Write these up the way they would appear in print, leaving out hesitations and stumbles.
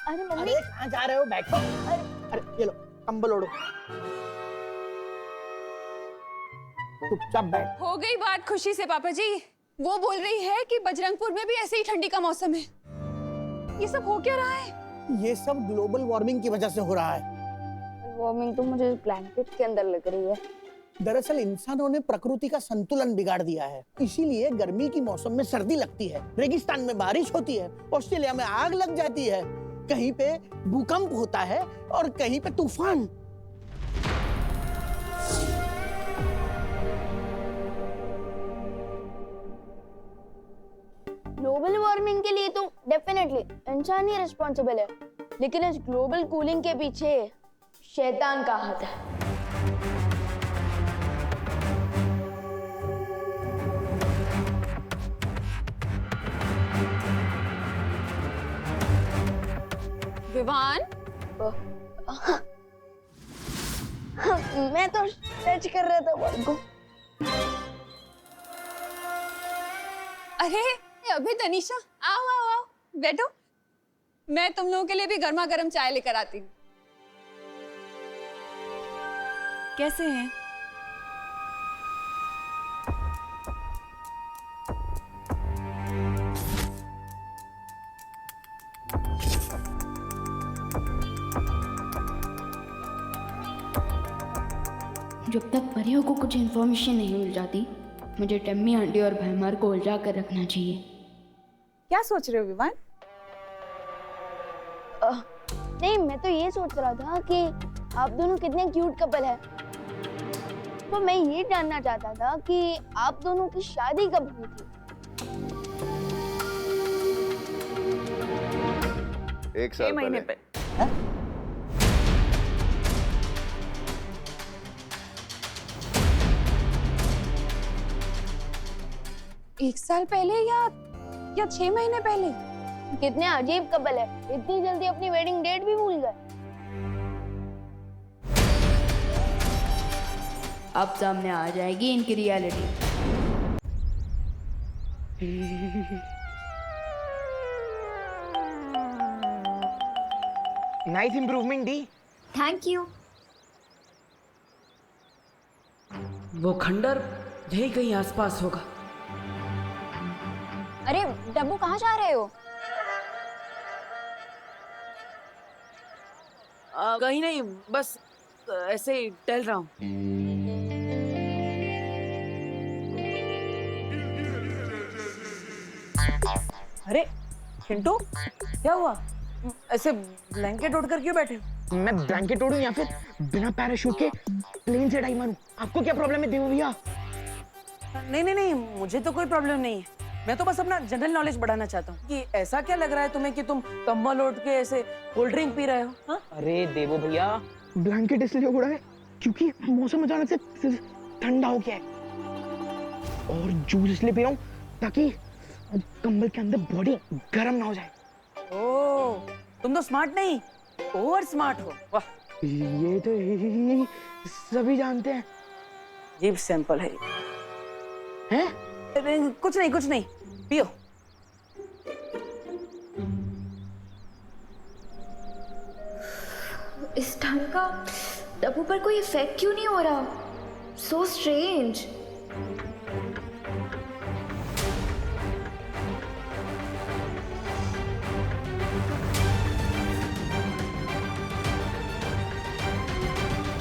अरे मम्मी, अरे कहाँ जा रहे हो? बैठो। अरे ये लो कंबल ओढ़ो, चुपचाप बैठ। हो गई बात खुशी से पापा जी। वो बोल रही है कि बजरंगपुर में भी ऐसे ही ठंडी का मौसम है। ये सब हो क्या रहा है? ये सब ग्लोबल वार्मिंग की वजह से हो रहा है। वार्मिंग तो मुझे ब्लैंकेट के अंदर लग रही है। दरअसल इंसानों ने प्रकृति का संतुलन बिगाड़ दिया है, इसीलिए गर्मी की मौसम में सर्दी लगती है, रेगिस्तान में बारिश होती है, ऑस्ट्रेलिया में आग लग जाती है, कहीं पे भूकंप होता है और कहीं पे तूफान। ग्लोबल वार्मिंग के लिए तो डेफिनेटली इंसान ही रिस्पॉन्सिबल है, लेकिन इस ग्लोबल कूलिंग के पीछे शैतान का हाथ है। विवान, मैं तो टच कर रहा था बॉल को। अरे अभी तनीषा, आओ आओ आओ, बैठो। मैं तुम लोगों के लिए भी गर्मा गर्म चाय लेकर आती हूँ। कैसे हैं? जब तक परियों को कुछ इन्फॉर्मेशन नहीं मिल जाती, मुझे टम्मी आंटी और भैमार को उलझा कर रखना चाहिए। क्या सोच रहे हो विवान? नहीं, मैं तो ये सोच रहा था कि आप दोनों कितने क्यूट कपल है। तो मैं ये जानना चाहता था कि आप दोनों की शादी कब हुई थी? 1 साल महीने पहले। एक साल पहले या 6 महीने पहले? कितने अजीब कपल है, इतनी जल्दी अपनी वेडिंग डेट भी भूल गए। अब सामने आ जाएगी इनकी reality. Nice improvement the. Thank you. वो खंडर यही कहीं आसपास होगा। अरे डब्बू, कहाँ जा रहे हो? कहीं नहीं, बस ऐसे ही टहल रहा हूँ। अरे चिंटू, क्या हुआ? ऐसे ब्लैंकेट ओढ़ कर क्यों बैठे हो? मैं ब्लैंकेट ओढ़ूं या फिर बिना पैराशूट के प्लेन से डाई मारूं? आपको क्या प्रॉब्लम है देव भैया? नहीं नहीं नहीं, मुझे तो कोई प्रॉब्लम नहीं है। मैं तो बस अपना जनरल नॉलेज बढ़ाना चाहता हूँ कि ऐसा क्या लग रहा है तुम्हें कि तुम कंबल ओढ़ के ऐसे कोल्ड ड्रिंक पी रहे हो? हाँ? अरे देवो भैया, ब्लैंकेट इसलिए ओढ़ा है क्योंकि मौसम अचानक से ठंडा हो गया है, और जूस इसलिए पी रहा हूं ताकि कंबल के अंदर बॉडी गर्म ना हो जाए। ओह, तुम तो स्मार्ट नहीं, ओवर स्मार्ट हो। वाह, ये तो सभी जानते हैं। अजीब सैंपल है। हैं? अरे, कुछ नहीं, पियो। इस ढंग का डब्बू पर कोई इफेक्ट क्यों नहीं हो रहा? So strange.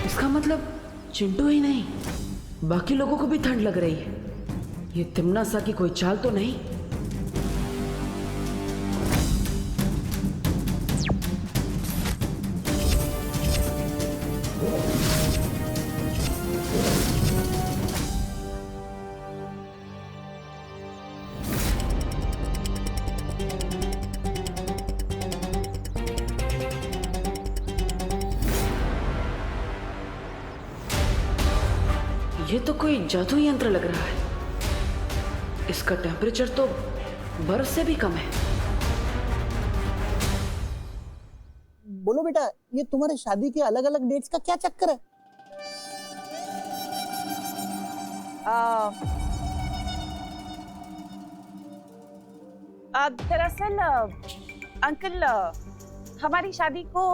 इसका मतलब चिंटू ही नहीं, बाकी लोगों को भी ठंड लग रही है। ये तिमना सा की कोई चाल तो नहीं? ये तो कोई जादू यंत्र लग रहा है। इसका टेम्परेचर तो बर्फ से भी कम है। बोलो बेटा, ये तुम्हारे शादी के अलग अलग डेट्स का क्या चक्कर है? दरअसल अंकल, हमारी शादी को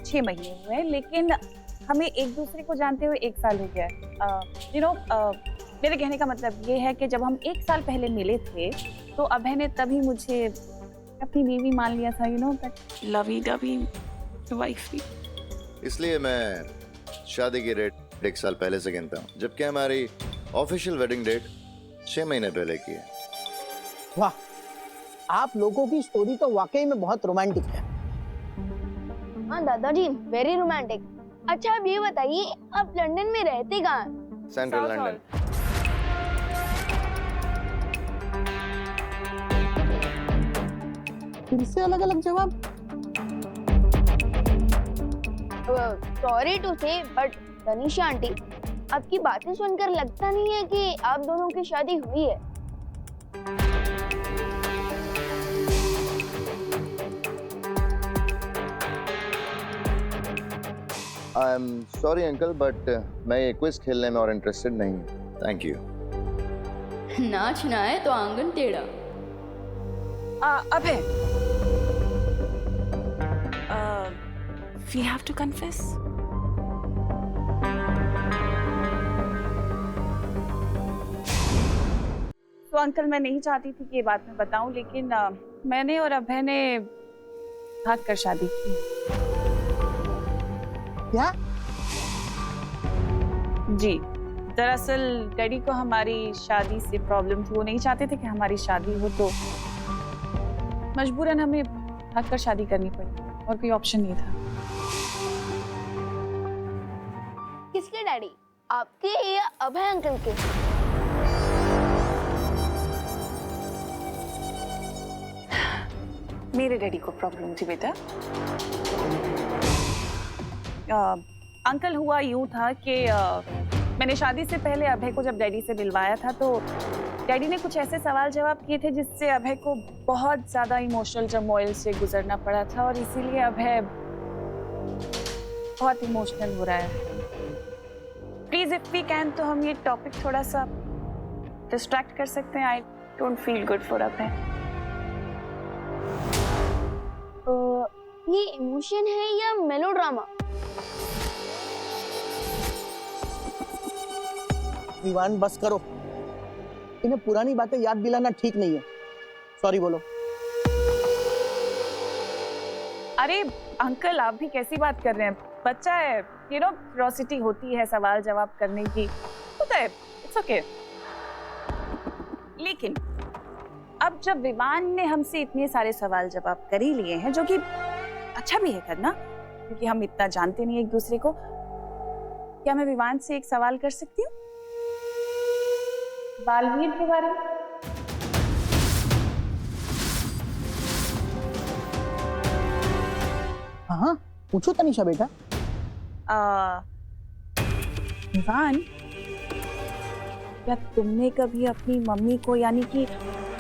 6 महीने हुए हैं, लेकिन हमें एक दूसरे को जानते हुए 1 साल हो गया है। मेरे कहने का मतलब ये है कि जब हम 1 साल पहले मिले थे तो अभय ने तभी मुझे अपनी बीवी मान लिया था, दैट लवी डवी वाइफ। इसलिए मैं शादी की डेट 1 साल पहले से गिनता हूँ, जबकि हमारी ऑफिशियल वेडिंग डेट 6 महीने पहले की है। वाह, आप लोगों की स्टोरी तो वाकई में बहुत रोमांटिक है। हाँ दादाजी, वेरी रोमांटिक। अच्छा अब ये बताइए, आप लंदन में रहते कहाँ हैं? Central London. फिर से अलग अलग जवाब। सॉरी टू से बट तनिषा आंटी, आपकी बातें सुनकर लगता नहीं है कि आप दोनों की शादी हुई है। I am sorry uncle, but मैं ये क्विज खेलने में और इंटरेस्टेड नहीं हूँ। Thank you. नाचना है तो आंगन टेढ़ा। अभय, we have to confess. तो अंकल, मैं नहीं चाहती थी कि ये बात मैं बताऊं, लेकिन मैंने और अभय ने भाग कर शादी की। क्या? जी, दरअसल डैडी को हमारी शादी से प्रॉब्लम थी। वो नहीं चाहते थे कि हमारी शादी हो, तो मजबूरन हमें भाग कर शादी करनी पड़ी और कोई ऑप्शन नहीं था। किसके डैडी, आपके या अभय अंकल के? मेरे डैडी को प्रॉब्लम थी बेटा। अंकल, हुआ यूं था कि मैंने शादी से पहले अभय को जब डैडी से मिलवाया था, तो डैडी ने कुछ ऐसे सवाल जवाब किए थे जिससे अभय को बहुत ज्यादा इमोशनल टर्मोइल से गुजरना पड़ा था, और इसीलिए अभय बहुत इमोशनल हो रहा है। प्लीज इफ वी कैन, तो हम ये टॉपिक थोड़ा सा डिस्ट्रैक्ट कर सकते हैं। I don't feel good for Abhay. ये इमोशन है या मेलोड्रामा? विवान, बस करो। इन्हें पुरानी बातें याद दिलाना ठीक नहीं है। सॉरी बोलो। अरे अंकल, आप भी कैसी बात कर रहे हैं? बच्चा है, क्यूरियोसिटी होती है सवाल जवाब करने की, होता है, इट्स ओके। लेकिन अब जब विवान ने हमसे इतने सारे सवाल जवाब कर ही लिए हैं, जो कि अच्छा भी है करना, क्योंकि हम इतना जानते नहीं एक दूसरे को, क्या मैं विवान से एक सवाल कर सकती हूँ बालवीर के बारे में? हाँ, पूछो तनिषा बेटा। विवान, क्या तुमने कभी अपनी मम्मी को, यानी कि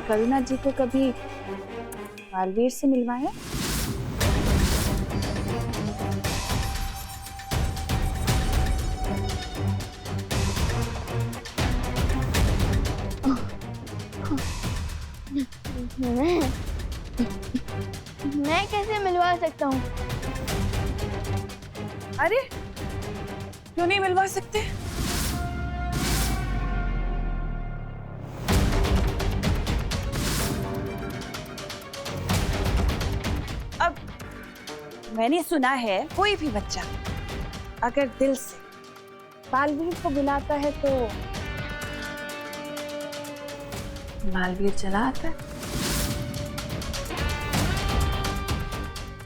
करुणा जी को, कभी बालवीर से मिलवाया? मैं कैसे मिलवा सकता हूँ? अरे क्यों नहीं मिलवा सकते? अब मैंने सुना है कोई भी बच्चा अगर दिल से बालवीर को बुलाता है तो बालवीर चला आता है।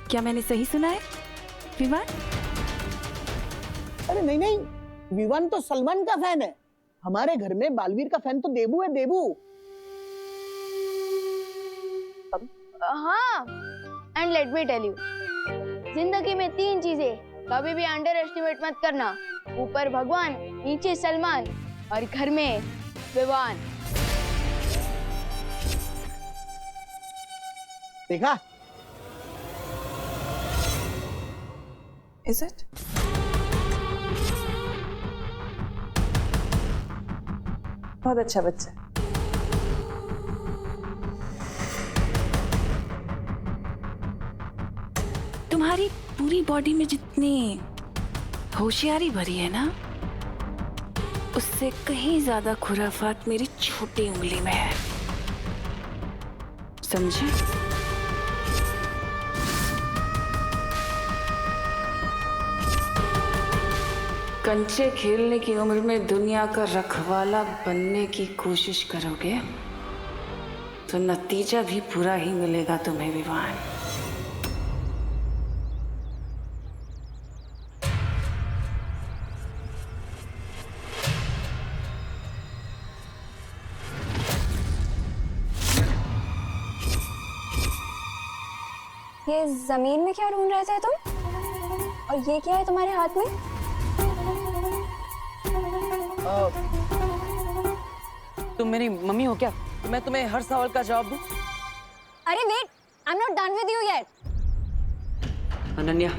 क्या मैंने सही सुना है विवान? अरे नहीं नहीं, विवान तो सलमान का फैन है। हमारे घर में बालवीर का फैन तो देबू है, देबू। हाँ, and let me tell you, जिंदगी में 3 चीजें कभी भी अंडर एस्टिमेट मत करना। ऊपर भगवान, नीचे सलमान और घर में विवान। देखा? Is it? बहुत अच्छा बच्चा। तुम्हारी पूरी बॉडी में जितनी होशियारी भरी है ना, उससे कहीं ज्यादा खुराफात मेरी छोटी उंगली में है, समझे? कंचे खेलने की उम्र में दुनिया का रखवाला बनने की कोशिश करोगे तो नतीजा भी बुरा ही मिलेगा तुम्हें विवान। ये जमीन में क्या ढूंढ रहे थे तुम? और ये क्या है तुम्हारे हाथ में? तुम मेरी मम्मी हो क्या? मैं तुम्हें हर सवाल का जवाब दूं? अरे wait, I am not done with you yet. Ananya,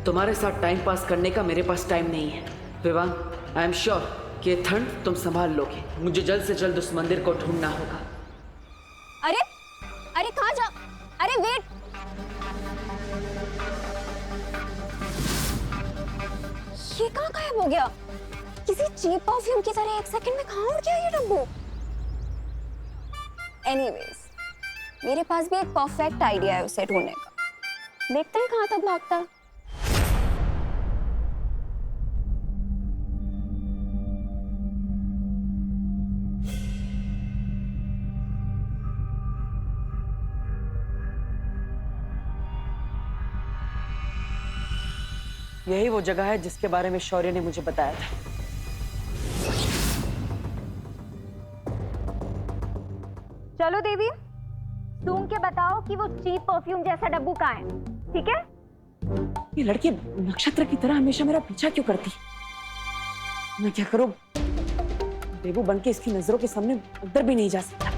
तुम्हारे साथ टाइम पास करने का मेरे पास टाइम नहीं है। विवान, आई एम श्योर कि ये ठंड तुम संभाल लोगे। मुझे जल्द से जल्द उस मंदिर को ढूंढना होगा। अरे अरे कहाँ जा? अरे वेट, ये कहाँ गायब हो गया? किसी चीप परफ्यूम की तरह 1 सेकंड में कहाँ उड़ गया ये डब्बू? एनीवेज, मेरे पास भी एक परफेक्ट आइडिया है उसे ढूंढने का। देखते हैं कहाँ तक भागता है। यही वो जगह है जिसके बारे में शौर्य ने मुझे बताया था। चलो देवी, सूंघ के बताओ कि वो चीप परफ्यूम जैसा डब्बू कहाँ है, ठीक है? ये लड़की नक्षत्र की तरह हमेशा मेरा पीछा क्यों करती? मैं क्या करूं? देवू बन के इसकी नजरों के सामने उधर भी नहीं जा सकता।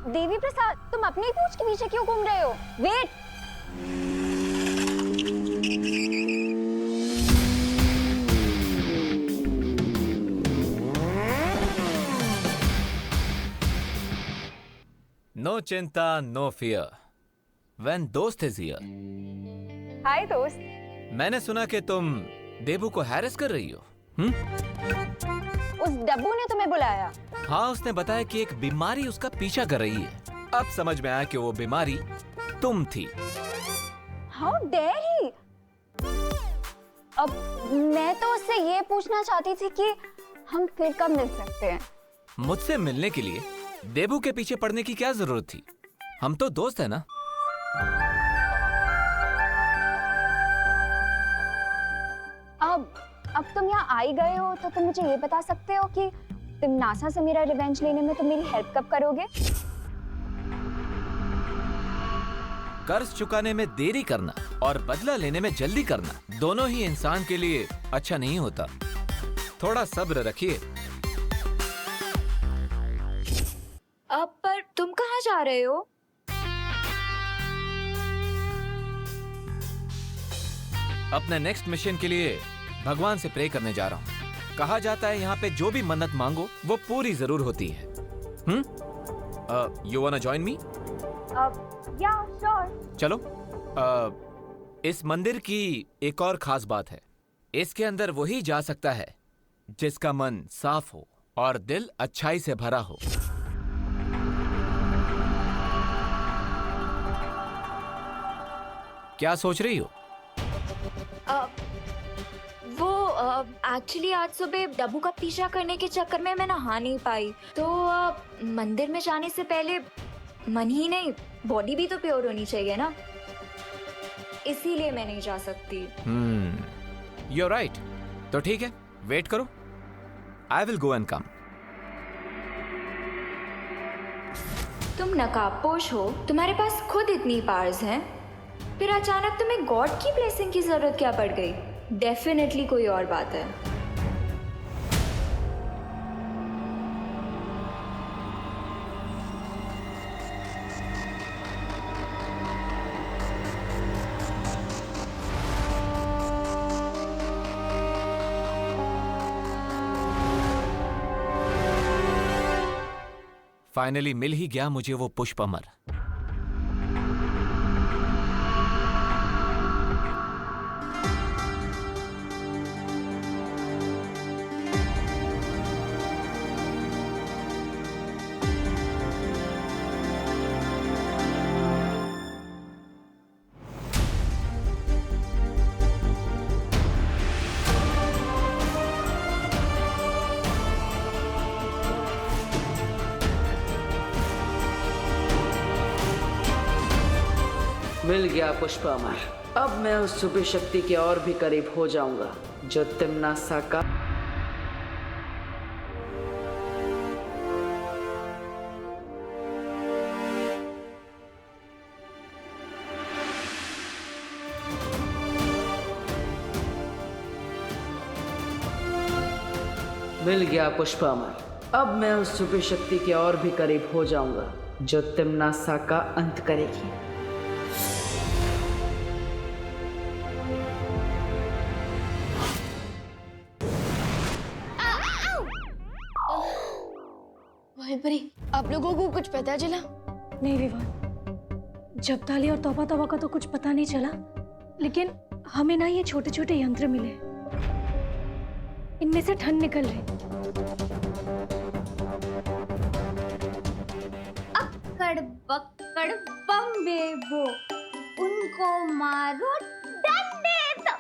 देवी प्रसाद, तुम अपनी पूंछ के पीछे क्यों घूम रहे हो? वेट, नो चिंता, नो फियर, व्हेन दोस्त इज हियर। हाय दोस्त। मैंने सुना कि तुम देबू को हैरेस कर रही हो। उस डब्बू ने तुम्हें बुलाया? हाँ, उसने बताया कि एक बीमारी उसका पीछा कर रही है। अब समझ में आया कि वो बीमारी तुम थी। How dare he! अब मैं तो उससे ये पूछना चाहती थी कि हम फिर कब मिल सकते हैं? मुझसे मिलने के लिए देबू के पीछे पड़ने की क्या जरूरत थी? हम तो दोस्त हैं ना। अब तुम यहाँ आ ही गए हो तो तुम मुझे ये बता सकते हो कि तुम नासा से मेरा रिवेंज लेने में तुम मेरी हेल्प कब करोगे? कर्ज चुकाने में देरी करना और बदला लेने में जल्दी करना दोनों ही इंसान के लिए अच्छा नहीं होता। थोड़ा सब्र रखिए। अब पर तुम कहाँ जा रहे हो? अपने नेक्स्ट मिशन के लिए भगवान से प्रे करने जा रहा हूँ। कहा जाता है यहाँ पे जो भी मन्नत मांगो वो पूरी जरूर होती है। You वांना join me? या श्योर। चलो। इस मंदिर की एक और खास बात है, इसके अंदर वही जा सकता है जिसका मन साफ हो और दिल अच्छाई से भरा हो। क्या सोच रही हो? वो एक्चुअली आज सुबह डब्बू का पीछा करने के चक्कर में मैं नहा नहीं पाई, तो मंदिर में जाने से पहले मन ही नहीं बॉडी भी तो प्योर होनी चाहिए ना, इसीलिए मैं नहीं जा सकती। You're right। तो ठीक है, वेट करो। I will go and come। तुम नकाबपोश हो, तुम्हारे पास खुद इतनी पावर्स हैं, फिर अचानक तुम्हें गॉड की ब्लेसिंग की जरूरत क्या पड़ गई? डेफिनेटली कोई और बात है। फाइनली मिल ही गया मुझे वो पुष्प अमर। मिल गया पुष्प अमर। अब मैं उस छुपी शक्ति के और भी करीब हो जाऊंगा जो तिम्नासा का मिल गया पुष्प अमर। अब मैं उस छुपी शक्ति के और भी करीब हो जाऊंगा जो तिम्नासा का अंत करेगी। भाई परी, आप लोगों को कुछ पता चला? नहीं विवान, जपताली और तौबा तौबा का तो कुछ पता नहीं चला, लेकिन हमें ना ये छोटे छोटे यंत्र मिले, इनमें से ठंड निकल रही। अक्कड़ बक्कड़ बम्बे वो, उनको मारो डंडे दो।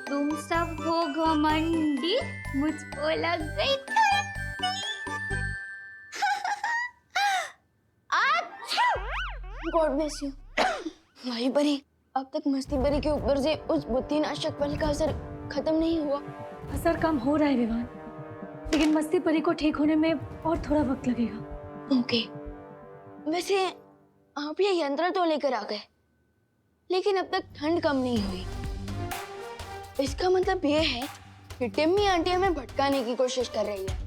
तुम सब हो घमंडी, मुझको लग गई गॉड ब्लेस यू। भाई परी, अब तक मस्ती परी के ऊपर से उस बुद्धिनाशक फल का असर खत्म नहीं हुआ। असर कम हो रहा है विवान, लेकिन मस्ती परी को ठीक होने में और थोड़ा वक्त लगेगा। ओके, वैसे आप ये यंत्र तो लेकर आ गए, लेकिन अब तक ठंड कम नहीं हुई। इसका मतलब ये है कि टिम्मी आंटी हमें भटकाने की कोशिश कर रही है।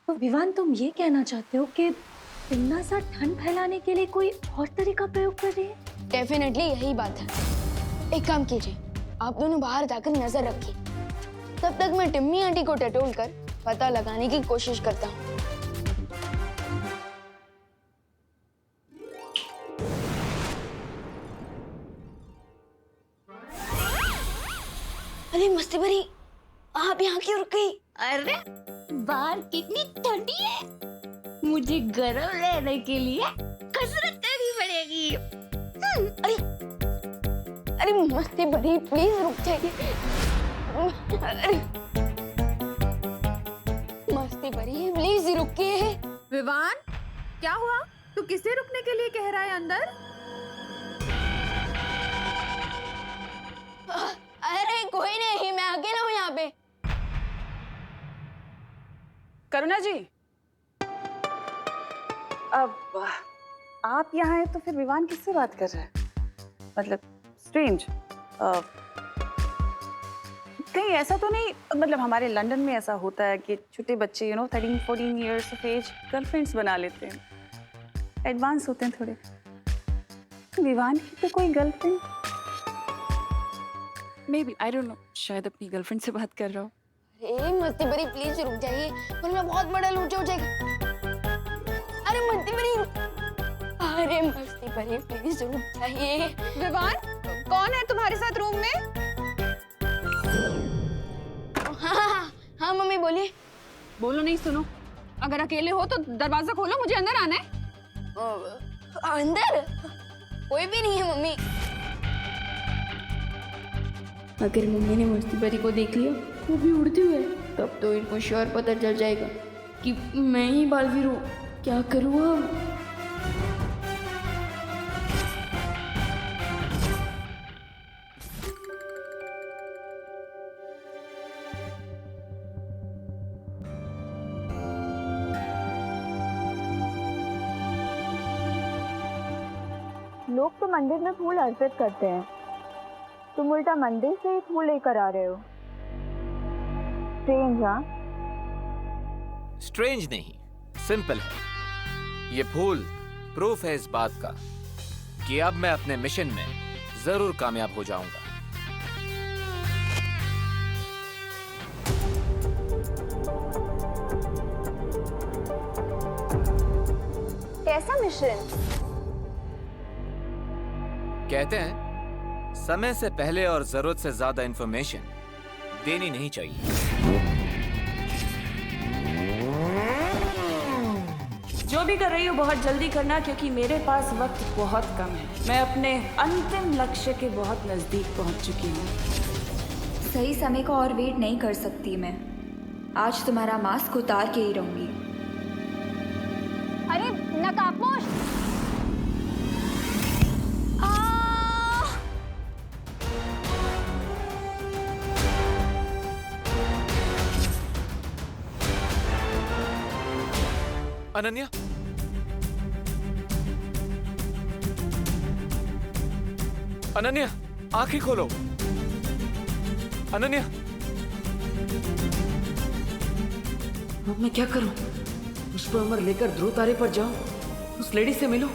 तो विवान, तुम ये कहना चाहते हो कि तिम्नासा ठंड फैलाने के लिए कोई और तरीका प्रयोग कर रही है? डेफिनेटली यही बात है। एक काम कीजिए, आप दोनों बाहर जाकर नजर रखिए, तब तक मैं टिम्मी आंटी को टटोल कर पता लगाने की कोशिश करता हूँ। अरे मस्ती भरी, आप यहाँ क्यों रुक गई? अरे बाहर कितनी ठंडी है, मुझे गर्म रहने के लिए कसरत करनी पड़ेगी। अरे मस्ती भरी, प्लीज रुक जाइए। अरे मस्ती भरी, प्लीज रुकिए। विवान, क्या हुआ? तू किसे रुकने के लिए कह रहा है अंदर? अरे कोई नहीं, मैं अकेला हूँ यहाँ पे। करुणा जी, अब आप यहाँ हैं तो फिर विवान किससे बात कर रहा है? मतलब स्ट्रेंज। कहीं ऐसा तो नहीं, मतलब हमारे लंदन में ऐसा होता है कि छोटे बच्चे 13-14 इयर्स ऑफ एज गर्लफ्रेंड्स बना लेते हैं, एडवांस होते हैं थोड़े। विवान की तो कोई girlfriend may be, I don't know, शायद अपनी गर्लफ्रेंड से बात कर रहा हो। अरे मस्ती भरी, प्लीज रुक जाइए, वरना बहुत बड़ा लूचा हो जाएगा। अरे मस्ती भरी, अरे मस्ती भरी, प्लीज रुक जाइए। विवान, कौन है तुम्हारे साथ रूम में? हाँ मम्मी बोलिए। बोलो नहीं, सुनो। अगर अकेले हो तो दरवाजा खोलो, मुझे अंदर आना है। अंदर कोई भी नहीं है मम्मी। अगर मम्मी ने मस्ती परी को देख लिया, वो भी उड़ते हुए, तब तो इनको श्योर पता चल जाएगा कि मैं ही बालवीर हूँ। क्या करूँ अब? लोग तो मंदिर में फूल अर्पित करते हैं, तुम उल्टा मंदिर से ही फूल लेकर आ रहे हो। स्ट्रेंज, हाँ? स्ट्रेंज नहीं, सिंपल है। ये फूल प्रूफ है इस बात का कि अब मैं अपने मिशन में जरूर कामयाब हो जाऊंगा। कैसा मिशन? कहते हैं समय से पहले और जरूरत से ज्यादा इंफॉर्मेशन देनी नहीं चाहिए। जो भी कर रही हो बहुत जल्दी करना, क्योंकि मेरे पास वक्त बहुत कम है। मैं अपने अंतिम लक्ष्य के बहुत नजदीक पहुंच चुकी हूँ। सही समय को और वेट नहीं कर सकती मैं। आज तुम्हारा मास्क उतार के ही रहूंगी। अरे नकाबपोश! अनन्या, अनन्या, आंखें खोलो। अनन्या, अब मैं क्या करूं? पुष्पा अमर लेकर ध्रुव तारे पर जाऊं, उस लेडी से मिलूं,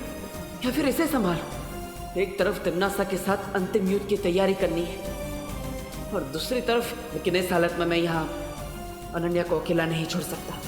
या फिर इसे संभालूं? एक तरफ तिमनासा के साथ अंतिम युद्ध की तैयारी करनी है और दूसरी तरफ, लेकिन इस हालत में मैं यहाँ अनन्या को अकेला नहीं छोड़ सकता।